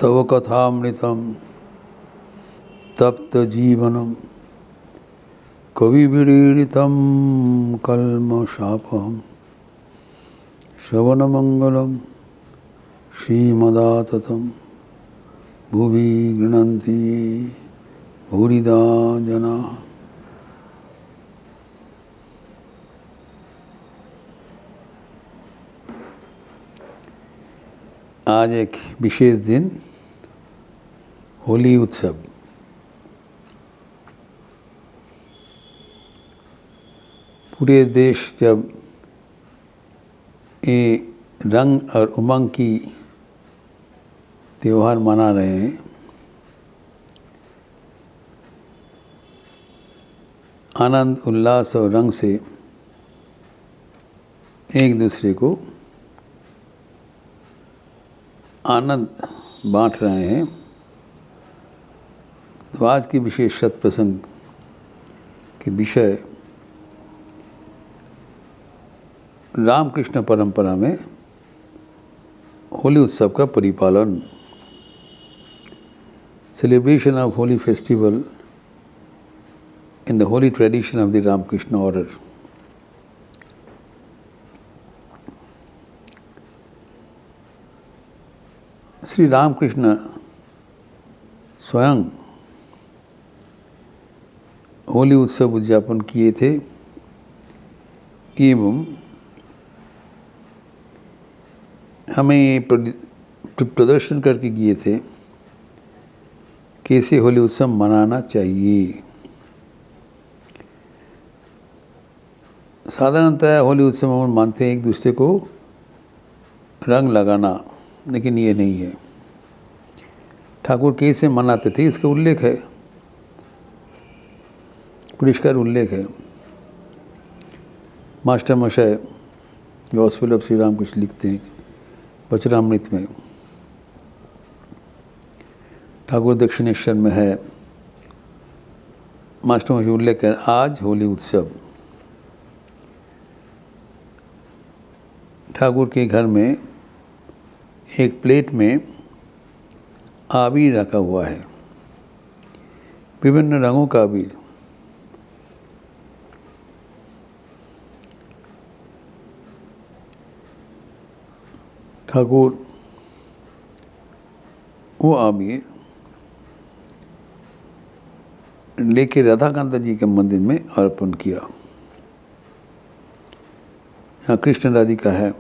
तव कथामृतं तप्त जीवनम कविभिरीडितं कल्मषापहं श्रवणमंगलम श्रीमदाततं भुवि गृह्णन्ति भूरिदा जनाः। आज एक विशेष दिन, होली उत्सव। पूरे देश जब ये रंग और उमंग की त्यौहार मना रहे हैं, आनंद उल्लास और रंग से एक दूसरे को आनंद बांट रहे हैं, तो आज की विशेष सत्प्रसंग के विषय रामकृष्ण परंपरा में होली उत्सव का परिपालन, celebration of Holi festival in the holy tradition of the Ramakrishna order. Shri Ramakrishna स्वयं होली उत्सव उद्यापन किए थे एवं हमें प्रदर्शन करके किए थे कैसे होली उत्सव मनाना चाहिए। साधारणतः होली उत्सव हम मानते हैं एक दूसरे को रंग लगाना, लेकिन ये नहीं है। ठाकुर कैसे मनाते थे इसका उल्लेख है, परिष्कार उल्लेख है। Master Mahashay gospel of Shri Ramakrishna लिखते हैं वचनामृत में, ठाकुर दक्षिणेश्वर में है, मास्टर मशाय उल्लेख है, आज होली उत्सव। ठाकुर के घर में एक प्लेट में आबीर रखा हुआ है, विभिन्न रंगों का आबीर। ठाकुर वो आबीर लेके राधाकांता जी के मंदिर में अर्पण किया। यहाँ कृष्ण राधिका है।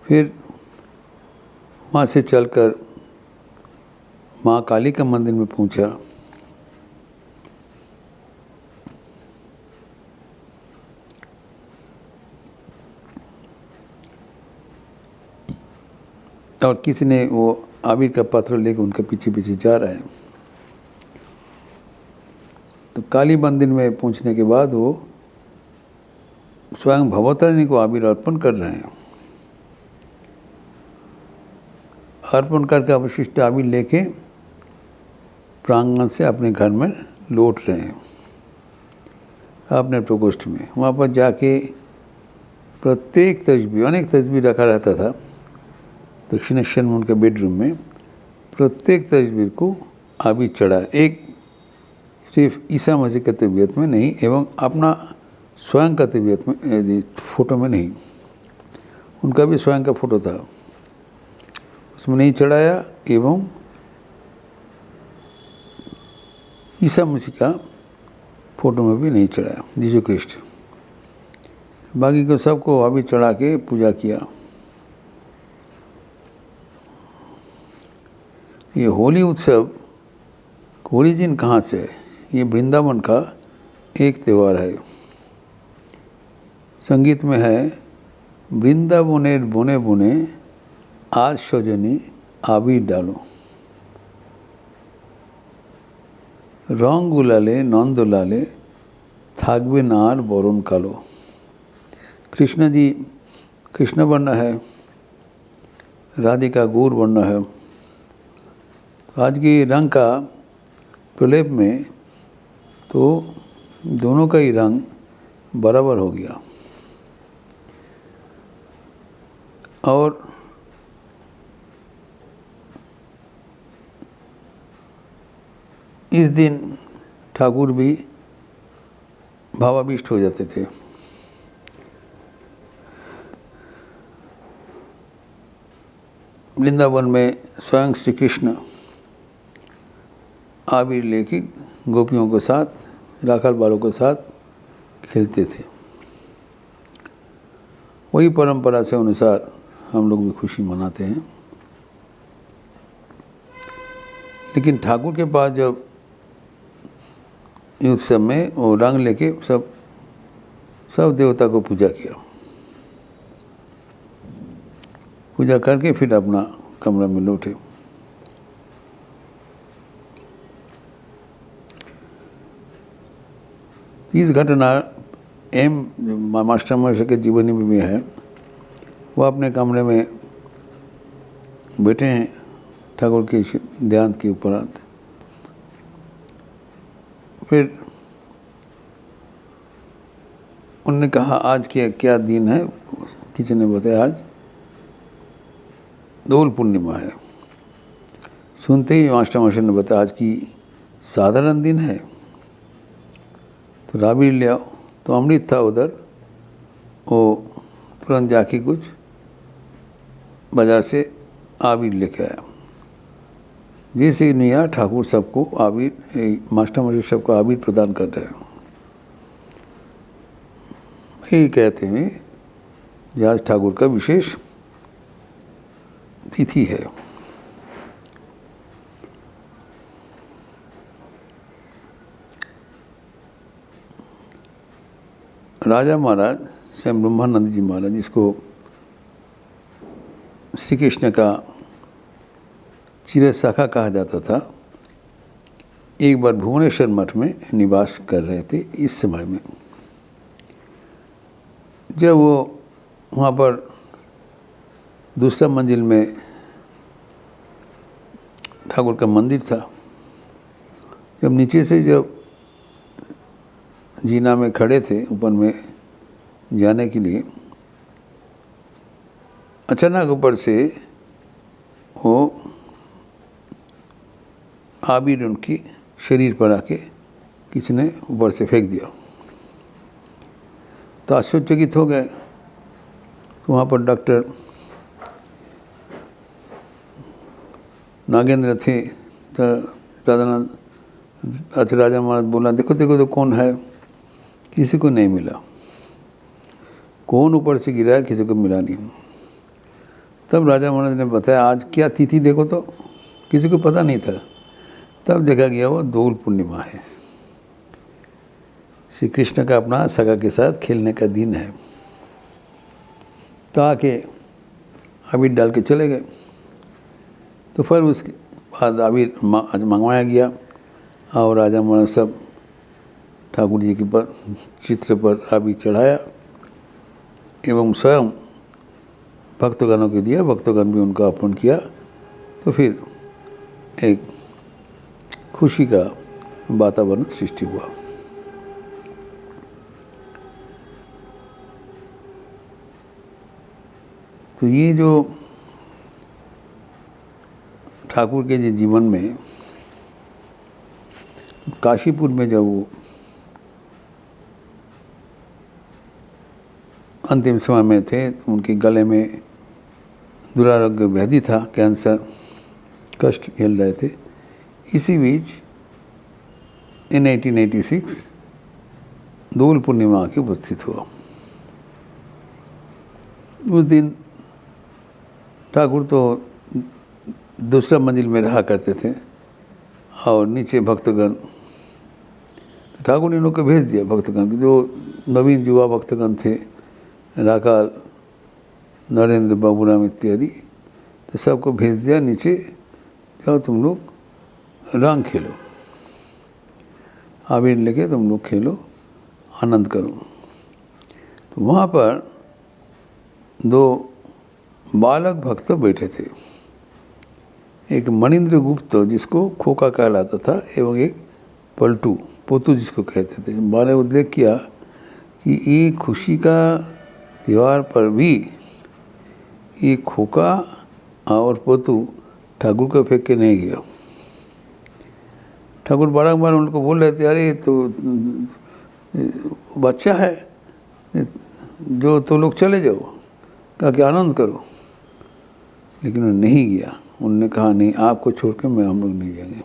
फिर वहाँ से चलकर माँ काली के मंदिर में पहुँचा। और किसी ने वो आबीर का पात्र लेकर उनके पीछे पीछे जा रहा है। तो काली मंदिर में पहुँचने के बाद वो स्वयं भवतारिणी को आबीर अर्पण कर रहे हैं। अर्पण करके अवशिष्ट आबीर लेके प्रांगण से अपने घर में लौट रहे हैं, अपने प्रकोष्ठ में। वहाँ पर जाके प्रत्येक तस्वीर, अनेक तस्वीर रखा रहता था दक्षिणेश्वर में उनके बेडरूम में, प्रत्येक तस्वीर को आबीर चढ़ा। एक सिर्फ ईसा मसीह के तबीयत में नहीं एवं अपना स्वयं का तबीयत में, फोटो में नहीं, उनका भी स्वयं का फोटो था, उसमें नहीं चढ़ाया, एवं ईसा मसीह का फोटो में भी नहीं चढ़ाया, यीशु क्रिस्ट। बाकी को सबको आबीर चढ़ा के पूजा किया। ये होली उत्सव का ओरिजिन कहाँ से है? ये वृंदावन का एक त्यौहार है। संगीत में है, वृंदावनेर बने बने आज सजनी आबीर डालो, रंग गुलाले नंद लाले थाकबे ना आर बरन कालो। कृष्ण जी कृष्ण वर्ण है, राधिका गौर वर्ण है। आज के रंग का प्रलेप में तो दोनों का ही रंग बराबर हो गया। और इस दिन ठाकुर भी भावाविष्ट हो जाते थे। वृंदावन में स्वयं श्री कृष्ण आबिर लेके गोपियों के साथ, राखाल बालों के साथ खेलते थे। वही परंपरा से अनुसार हम लोग भी खुशी मनाते हैं। लेकिन ठाकुर के पास जब इस उत्सव में वो रंग लेके सब देवता को पूजा किया, पूजा करके फिर अपना कमरा में लौटे। इस घटना मास्टर महेश के जीवनी में भी है। वो अपने कमरे में बैठे हैं ठाकुर के ध्यान के उपरांत। फिर उन्होंने कहा आज क्या दिन है। किसी ने बताया आज दोल पूर्णिमा है। सुनते ही मास्टर मास्टर ने बताया आज की साधारण दिन है तो राबिर ले आओ। तो अमृत था उधर, वो तुरंत जाके कुछ बाजार से आबिर लेके आया। जैसे नहीं आया ठाकुर सबको आबिर, मास्टर मास्टर सबको आबिर प्रदान कर रहे हैं। यही कहते हैं कि आज ठाकुर का विशेष तिथि है। राजा महाराज स्वयं ब्रह्मानंद जी महाराज, जिसको श्री कृष्ण का चिरसखा कहा जाता था, एक बार भुवनेश्वर मठ में निवास कर रहे थे। इस समय में जब वो वहाँ पर दूसरा मंजिल में ठाकुर का मंदिर था, जब नीचे से जब जीना में खड़े थे ऊपर में जाने के लिए, अचानक ऊपर से वो आबिर उनकी शरीर पर आके किसी ने ऊपर से फेंक दिया। तो आश्चर्यचकित हो गए। तो वहाँ पर डॉक्टर नागेंद्र थे। तो राजा महाराज बोला देखो देखो तो कौन है। किसी को नहीं मिला। कौन ऊपर से गिरा है किसी को मिला नहीं। तब राजा महाराज ने बताया आज क्या तिथि देखो, तो किसी को पता नहीं था। तब देखा गया वो दोल पूर्णिमा है, श्री कृष्ण का अपना सखा के साथ खेलने का दिन है। तो आके आबिर डाल के चले गए। तो फिर उसके बाद आबिर मंगवाया गया और राजा महाराज सब ठाकुर जी के पर चित्र पर आबिर चढ़ाया एवं स्वयं भक्तगणों को दिया। भक्तगण भी उनका अर्पण किया। तो फिर एक खुशी का वातावरण सृष्टि हुआ। तो ये जो ठाकुर के जीवन में काशीपुर में जब वो अंतिम समय में थे तो उनके गले में दुरारोग्य व्याधि था, कैंसर, कष्ट झेल रहे थे। इसी बीच इन 1886 दोल पूर्णिमा के उपस्थित हुआ। उस दिन ठाकुर तो दूसरा मंजिल में रहा करते थे और नीचे भक्तगण। ठाकुर ने इनको भेज दिया भक्तगण, जो नवीन युवा भक्तगण थे, राखाल, नरेंद्र, बाबूराम इत्यादि, तो सबको भेज दिया नीचे, जाओ तुम लोग रंग खेलो, आबिर लेके तुम लोग खेलो, आनंद करो। तो वहाँ पर दो बालक भक्त बैठे थे। एक मणिंद्र गुप्त जिसको खोका कहलाता था एवं एक पलटू पोतू जिसको कहते थे। मैंने उल्लेख किया कि ये खुशी का त्यौहार पर भी ये खोका और पोतू ठाकुर को फेंक के नहीं गया। ठाकुर बारंबार उनको बोल रहे थे, अरे तो बच्चा है, जो तो लोग चले जाओ, कहा कि आनंद करो, लेकिन वो नहीं गया। उन्होंने कहा नहीं, आपको छोड़ के मैं हम लोग नहीं जाएंगे।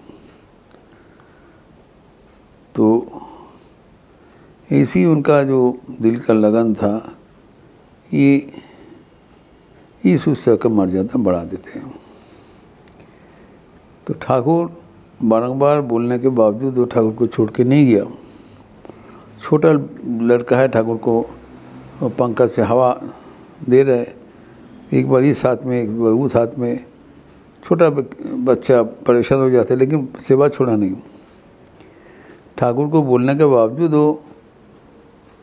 तो ऐसी उनका जो दिल का लगन था, ये इस उत्सव का मर्यादा बढ़ा देते हैं। तो ठाकुर बारंबार बोलने के बावजूद वो ठाकुर को छोड़ के नहीं गया। छोटा लड़का है, ठाकुर को पंखा से हवा दे रहे, एक बार इस हाथ में एक बार उस हाथ में। छोटा बच्चा परेशान हो जाता है, लेकिन सेवा छोड़ा नहीं। ठाकुर को बोलने के बावजूद वो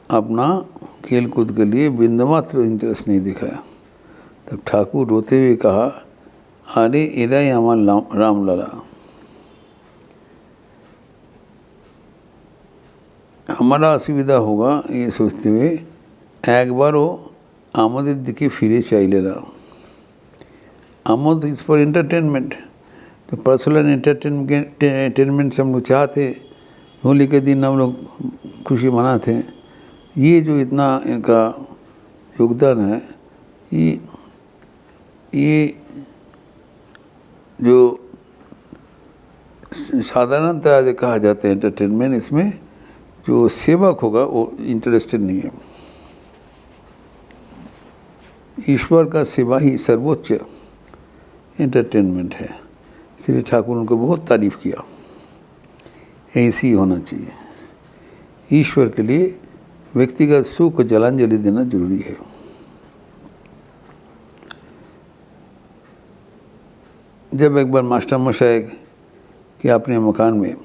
अपना खेल कूद के लिए बिंदुमात्र इंटरेस्ट नहीं दिखाया। तब ठाकुर रोते हुए कहा, अरे एराई हमार राम लला, हमारा असुविधा होगा ये सोचते हुए एक बार वो आमोद दिखे फिरे चाइले रहा। आमोद इज फॉर एंटरटेनमेंट, तो पर्सनल एंटरटेनमेंट से हम लोग चाहते, होली के दिन हम लोग खुशी मनाते हैं। ये जो इतना इनका योगदान है, ये जो साधारणतः जो कहा जाता है एंटरटेनमेंट, इसमें जो सेवक होगा वो इंटरेस्टेड नहीं है। ईश्वर का सेवा ही सर्वोच्च एंटरटेनमेंट है। इसलिए ठाकुर उनको बहुत तारीफ किया। ऐसी होना चाहिए। ईश्वर के लिए व्यक्तिगत सुख को जलांजलि देना जरूरी है। जब एक बार मास्टर मशाइख के अपने मकान में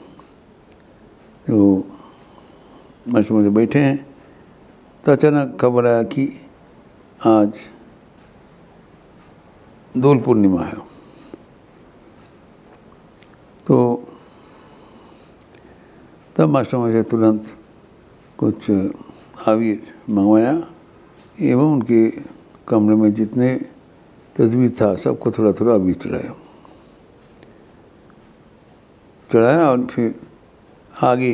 जो मास्टर मशाइख बैठे हैं, तो अचानक खबर आया कि आज दोल पूर्णिमा है। तो तब मास्टर मशाइख तुरंत कुछ आविर मंगवाया एवं उनके कमरे में जितने तस्वीर था सबको थोड़ा थोड़ा आविर चढ़ाया और फिर आगे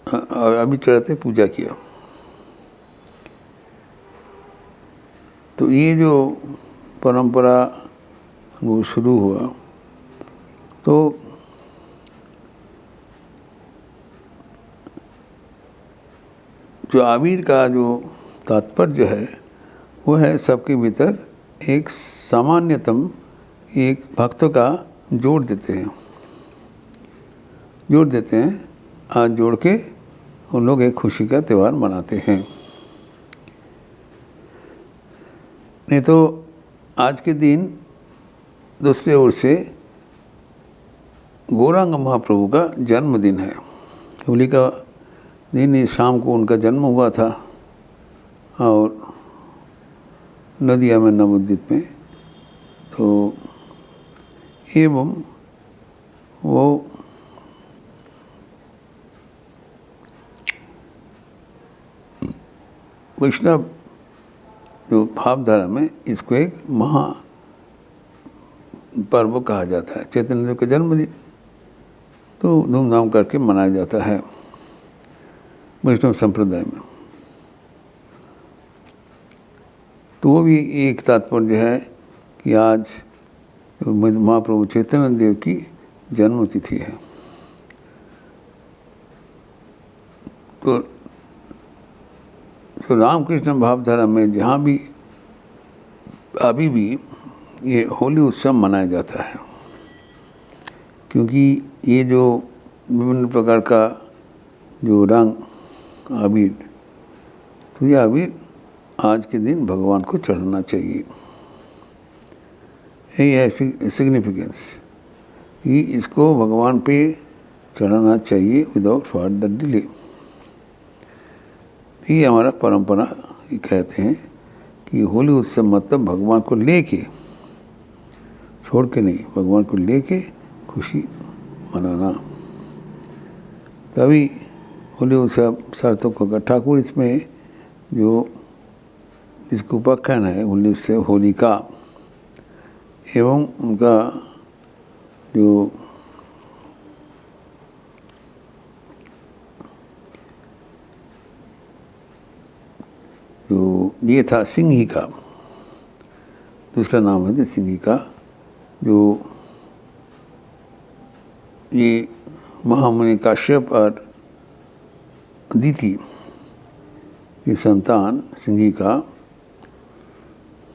आविर चढ़ाते पूजा किया। तो ये जो परंपरा वो शुरू हुआ, तो जो आविर का जो तात्पर्य है वो है सबके भीतर एक सामान्यतम एक भक्तों का जोड़ देते हैं। आज जोड़ के उन लोग एक खुशी का त्यौहार मनाते हैं। नहीं तो आज के दिन दूसरी ओर से गौरांग महाप्रभु का जन्मदिन है। होली का दिन शाम को उनका जन्म हुआ था और नदिया में नवद्वीप में। तो एवं वो वैष्णव जो भावधारा में इसको एक महा पर्व कहा जाता है। चैतन्य देव का जन्मदिन तो धूमधाम करके मनाया जाता है वैष्णव संप्रदाय में। तो वो भी एक तात्पर्य है कि आज महाप्रभु चैतन्य देव की जन्म तिथि है। तो तो रामकृष्ण भावधारा में जहाँ भी अभी भी ये होली उत्सव मनाया जाता है, क्योंकि ये जो विभिन्न प्रकार का जो रंग आबिर, तो ये आबिर आज के दिन भगवान को चढ़ाना चाहिए। यही है सिग्निफिकेंस कि इसको भगवान पे चढ़ाना चाहिए विदाउट फर्दर डिले। ये हमारा परंपरा ये कहते हैं कि होली उत्सव मतलब भगवान को लेके, छोड़ के नहीं, भगवान को लेके खुशी मनाना, तभी होली उत्सव सार्थक होगा। ठाकुर इसमें जो जिसको उपाख्यान है उल्लेख से होलिका एवं उनका जो ये था सिंहिका, दूसरा नाम है सिंहिका, जो ये महामुनि काश्यप और अदिति की संतान सिंहिका।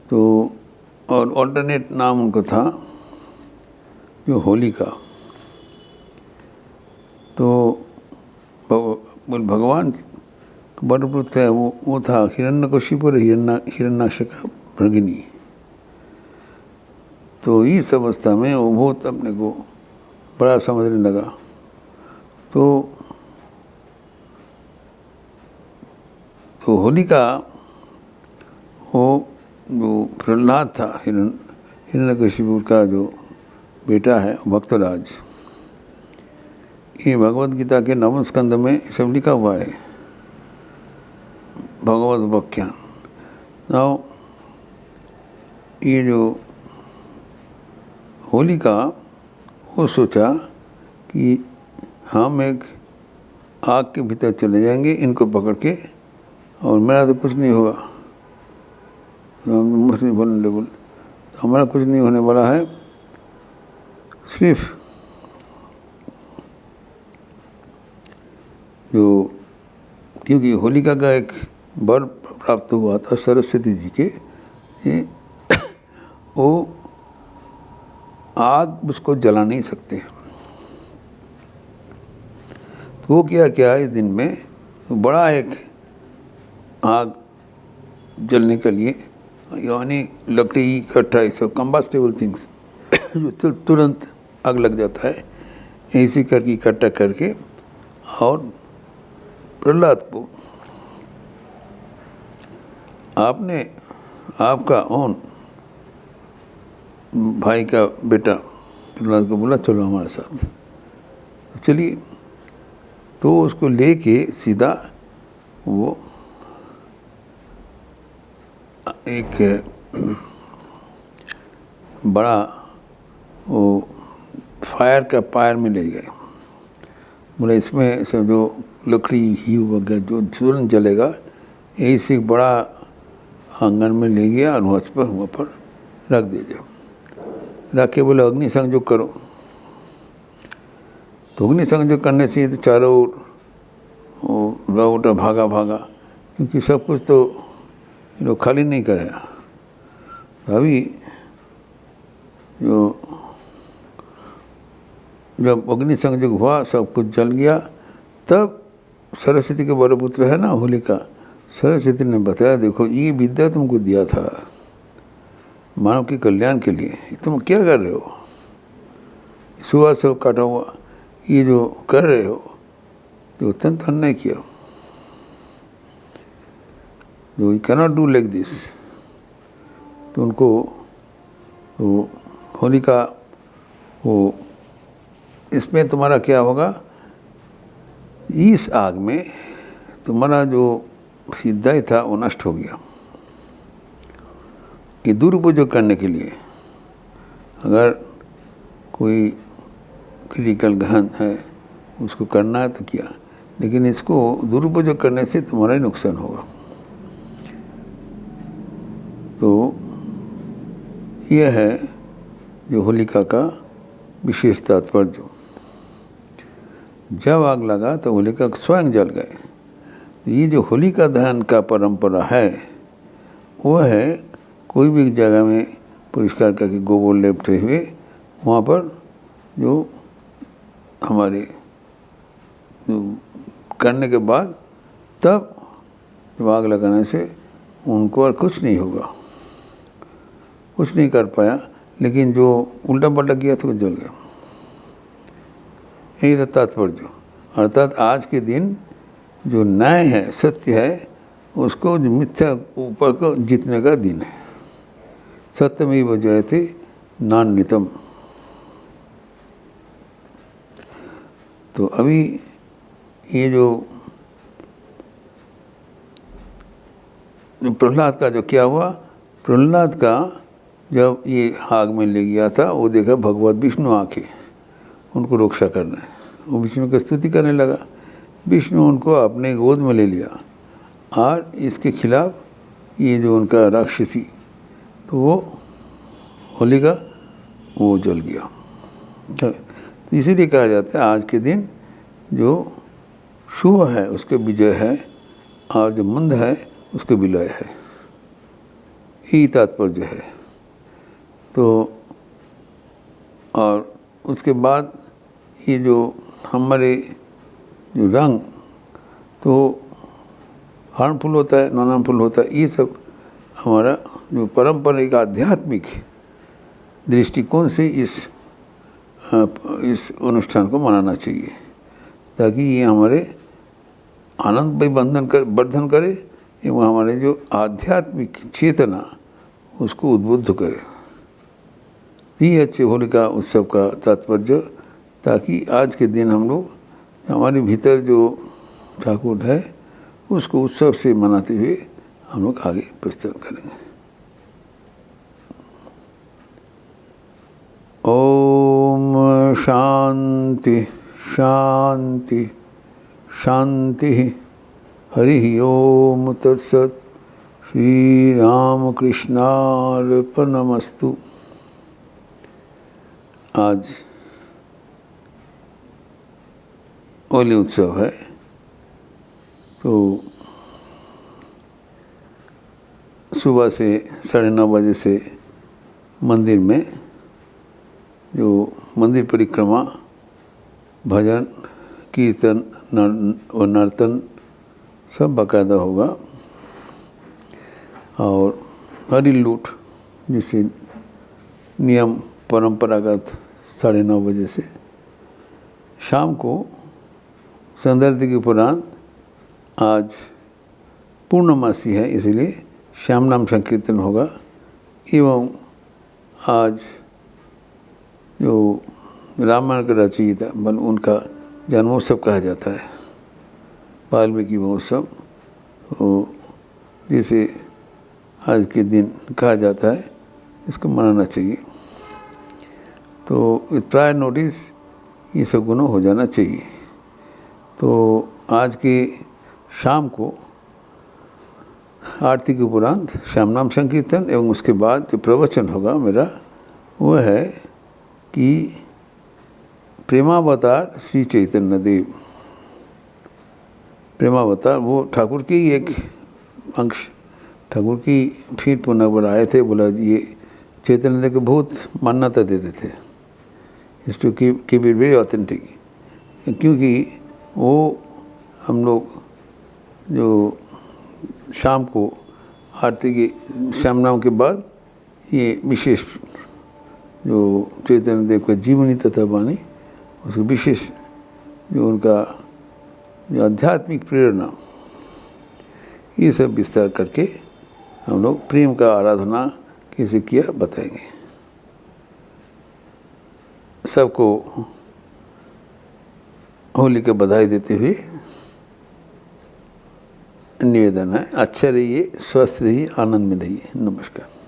तो और ऑल्टरनेट नाम उनको था जो होलिका। तो भगवान बड़ पुत्र है वो था हिरण्यकशिपु और हिरण्याक्ष का भगिनी। तो इस अवस्था में वो बहुत अपने को बड़ा समझने लगा। तो होलिका वो जो प्रहलाद था हिरण्यकशिपु का जो बेटा है भक्तराज, ये भगवद गीता के 9वें स्कंद में सब लिखा हुआ है, भगवद उपाख्यान। नाउ ये जो होलिका वो सोचा कि हम एक आग के भीतर चले जाएंगे इनको पकड़ के, और मेरा तो कुछ नहीं होगा, मुस्लिम वल्नरेबल, तो हमारा कुछ नहीं होने वाला है। सिर्फ जो क्योंकि होलिका का एक वर प्राप्त हुआ था सरस्वती जी के, वो आग उसको जला नहीं सकते हैं। तो वो क्या इस दिन में बड़ा एक आग जलने के लिए यानी लकड़ी इकट्ठा सब कंबस्टेबल थिंग्स जो तुरंत आग लग जाता है, ऐसी करके इकट्ठा करके, और प्रहलाद को आपका ओन भाई का बेटा प्रहलाद को बोला चलो हमारे साथ, चलिए। तो उसको लेके सीधा वो एक बड़ा वो फायर का पायर में ले गए। बोले इसमें सब जो लकड़ी ही वगैरह जो तुरंत जलेगा, यही से बड़ा आंगन में ले गया और वहाँ पर रख दीजिए। रख के बोले अग्नि संयोग करो। तो अग्नि संयोग करने से तो चारों ओर उठा भागा, क्योंकि सब कुछ तो लोग खाली नहीं करेगा। अभी जो जब अग्नि संयोग हुआ, सब कुछ जल गया, तब सरस्वती के बड़े पुत्र है ना होलिका, सरस्वती ने बताया देखो ये विद्या तुमको दिया था मानव के कल्याण के लिए, तुम क्या कर रहे हो, सुबह से काटा हुआ ये जो कर रहे हो तो अत्यंत अन्याय किया, जो you cannot do like this. तो उनको तो होलिका वो इसमें तुम्हारा क्या होगा, इस आग में तुम्हारा जो सिद्धाई था वो नष्ट हो गया। ये दुरुपयोग करने के लिए अगर कोई क्रिटिकल गहन है उसको करना है तो किया, लेकिन इसको दुरुपयोग करने से तुम्हारा ही नुकसान होगा। तो यह है जो होलिका का विशेष तात्पर्य। जब आग लगा तो होलिका स्वयं जल गए। ये जो होलिका दहन का परंपरा है वो है कोई भी जगह में परिष्कार करके गोबर लेपते हुए वहाँ पर जो हमारे करने के बाद तब जब आग लगाने से उनको और कुछ नहीं होगा, कुछ नहीं कर पाया, लेकिन जो उल्टा पल्टा किया तो जल गया। यही था तात्पर्य। अर्थात आज के दिन जो न्याय है, सत्य है, उसको जो मिथ्या ऊपर को जीतने का दिन है। सत्यमेव जयते नान्यतम। तो अभी ये जो प्रहलाद का जो क्या हुआ, प्रहलाद का जब ये आग में ले गया था, वो देखा भगवत विष्णु आके उनको रक्षा करना है, वो विष्णु की स्तुति करने लगा। विष्णु उनको अपने गोद में ले लिया और इसके खिलाफ ये जो उनका राक्षसी, तो वो होलिका वो जल गया। तो इसीलिए कहा जाता है आज के दिन जो शुभ है उसके विजय है और जो मंद है उसके विलय है, यही तात्पर्य है। तो और उसके बाद ये जो हमारे जो रंग तो हार्मफुल होता है, नॉन हार्मफुल होता है, ये सब हमारा जो पारंपरिक आध्यात्मिक दृष्टिकोण से इस अनुष्ठान को मनाना चाहिए, ताकि ये हमारे आनंद वर्धन करे एवं हमारे जो आध्यात्मिक चेतना उसको उद्बुद्ध करे। ये अच्छे होलिका उत्सव का तात्पर्य, ताकि आज के दिन हम लोग हमारे भीतर जो ठाकुर है उसको उत्सव से मनाते हुए हम लोग आगे प्रस्थान करेंगे। ओम शांति शांति शांति। हरि ओम तत्सत। श्री रामकृष्णार्पणमस्तु। आज होली उत्सव है, तो सुबह से 9:30 बजे से मंदिर में जो मंदिर परिक्रमा, भजन, कीर्तन और नर्तन सब बाकायदा होगा। और हरी लूट जिसे नियम परंपरागत 9:30 बजे से शाम को संदर्भ के उपरांत, आज पूर्णमासी है इसलिए श्याम नाम संकीर्तन होगा। एवं आज जो रामायण का रचयिता उनका जन्मोत्सव कहा जाता है, वाल्मीकि महोत्सव, तो जिसे आज के दिन कहा जाता है, इसको मनाना चाहिए। तो प्रायर नोटिस ये सब गुना हो जाना चाहिए। तो आज के शाम को आरती के उपरांत श्याम नाम संकीर्तन एवं उसके बाद जो प्रवचन होगा मेरा, वो है कि प्रेमावतार श्री चैतन्य देव। प्रेमावतार वो ठाकुर की एक अंश, ठाकुर की फिर पुनः बार आए थे, बोला ये चैतन्य देव को बहुत मान्यता देते थे, is to keep it very authentic, क्योंकि वो हम लोग जो शाम को आरती के श्याम नाम के बाद ये विशेष जो चैतन्य देव का जीवनी तथा वाणी, उसको विशेष जो उनका जो आध्यात्मिक प्रेरणा, ये सब विस्तार करके हम लोग प्रेम का आराधना कैसे किया बताएंगे। सबको होली का बधाई देते हुए निवेदन है, अच्छा रहिए, स्वस्थ रहिए, आनंद में रहिए। नमस्कार।